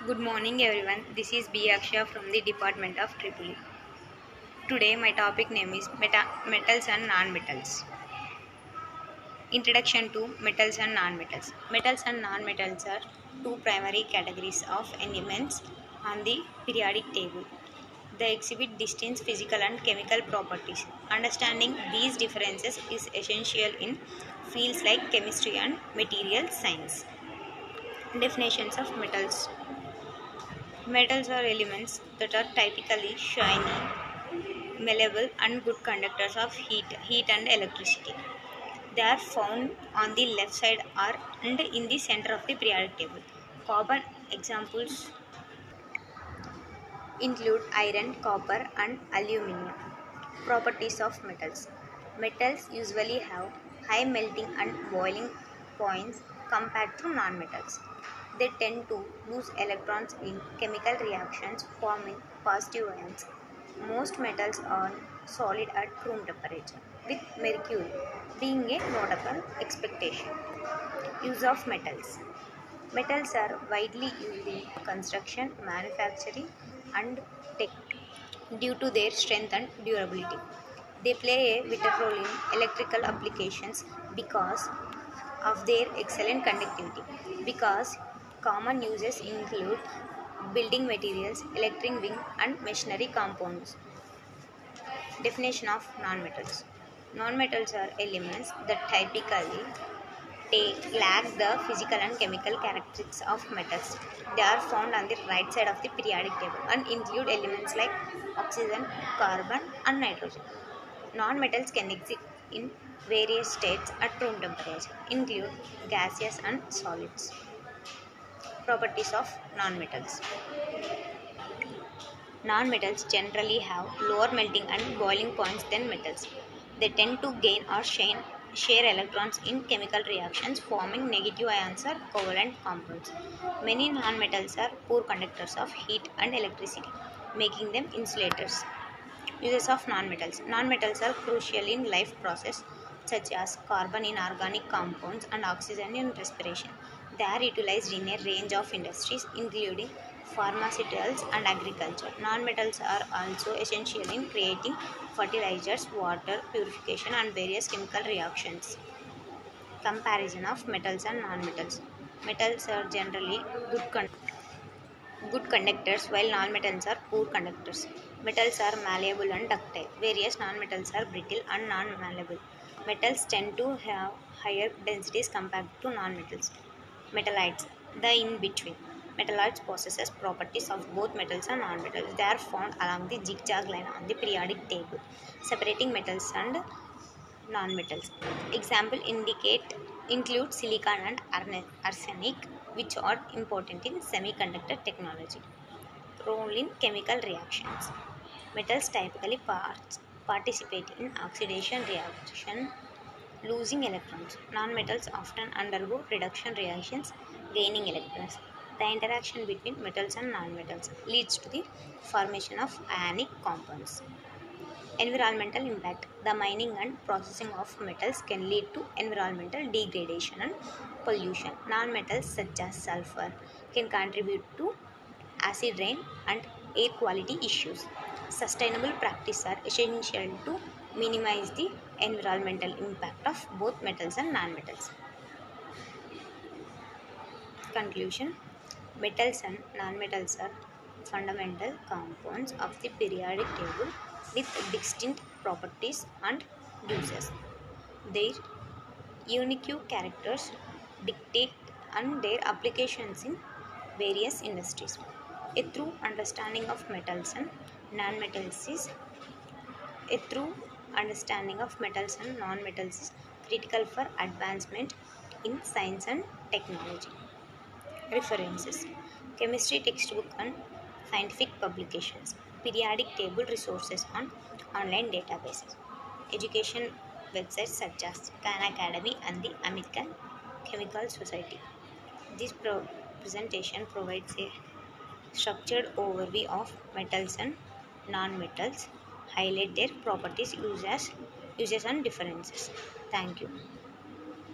Good morning everyone. This is B. Aksha from the Department of Triple E. Today my topic name is metals and non-metals. Introduction to metals and non-metals. Metals and non-metals are two primary categories of elements on the periodic table. They exhibit distinct physical and chemical properties. Understanding these differences is essential in fields like chemistry and material science. Definitions of metals. Metals are elements that are typically shiny, malleable, and good conductors of heat and electricity. They are found on the left side or and in the center of the periodic table. Common examples include iron, copper, and aluminum. Properties of metals. Metals usually have high melting and boiling points compared to nonmetals. They tend to lose electrons in chemical reactions, forming positive ions. Most metals are solid at room temperature, with mercury being a notable expectation. Use of metals. Metals are widely used in construction, manufacturing, and tech due to their strength and durability. They play a vital role in electrical applications because of their excellent conductivity. Because common uses include building materials, electric wing, and machinery compounds. Definition of nonmetals. Nonmetals are elements that typically lack the physical and chemical characteristics of metals. They are found on the right side of the periodic table and include elements like oxygen, carbon, and nitrogen. Non-metals can exist in various states at room temperature, include gaseous and solids. Properties of nonmetals. Non-metals generally have lower melting and boiling points than metals. They tend to gain or share electrons in chemical reactions, forming negative ions or covalent compounds. Many nonmetals are poor conductors of heat and electricity, making them insulators. Uses of nonmetals. Nonmetals are crucial in life process such as carbon in organic compounds and oxygen in respiration. They are utilized in a range of industries including pharmaceuticals and agriculture. Nonmetals are also essential in creating fertilizers, water purification and various chemical reactions. Comparison of metals and nonmetals. Metals are generally good conductors while nonmetals are poor conductors. Metals are malleable and ductile. Various nonmetals are brittle and non-malleable. Metals tend to have higher densities compared to nonmetals. Metallites, the in-between. Metalloids possesses properties of both metals and nonmetals. They are found along the zigzag line on the periodic table, separating metals and nonmetals. Example indicate include silicon and arsenic, which are important in semiconductor technology. Role in chemical reactions. Metals typically participate in oxidation reaction, losing electrons. Nonmetals often undergo reduction reactions, gaining electrons. The interaction between metals and nonmetals leads to the formation of ionic compounds. Environmental impact. The mining and processing of metals can lead to environmental degradation and pollution. Non-metals such as sulfur can contribute to acid rain and air quality issues. Sustainable practices are essential to minimize the environmental impact of both metals and non-metals. Conclusion. Metals and nonmetals are fundamental compounds of the periodic table with distinct properties and uses. Their unique characters dictate and their applications in various industries. A true understanding of metals and nonmetals is a true understanding of metals and nonmetals is critical for advancement in science and technology. References. Chemistry textbook and scientific publications. Periodic table resources on online databases. Education websites such as Khan Academy and the American Chemical Society. This presentation provides a structured overview of metals and non-metals, highlight their properties, uses and differences. Thank you.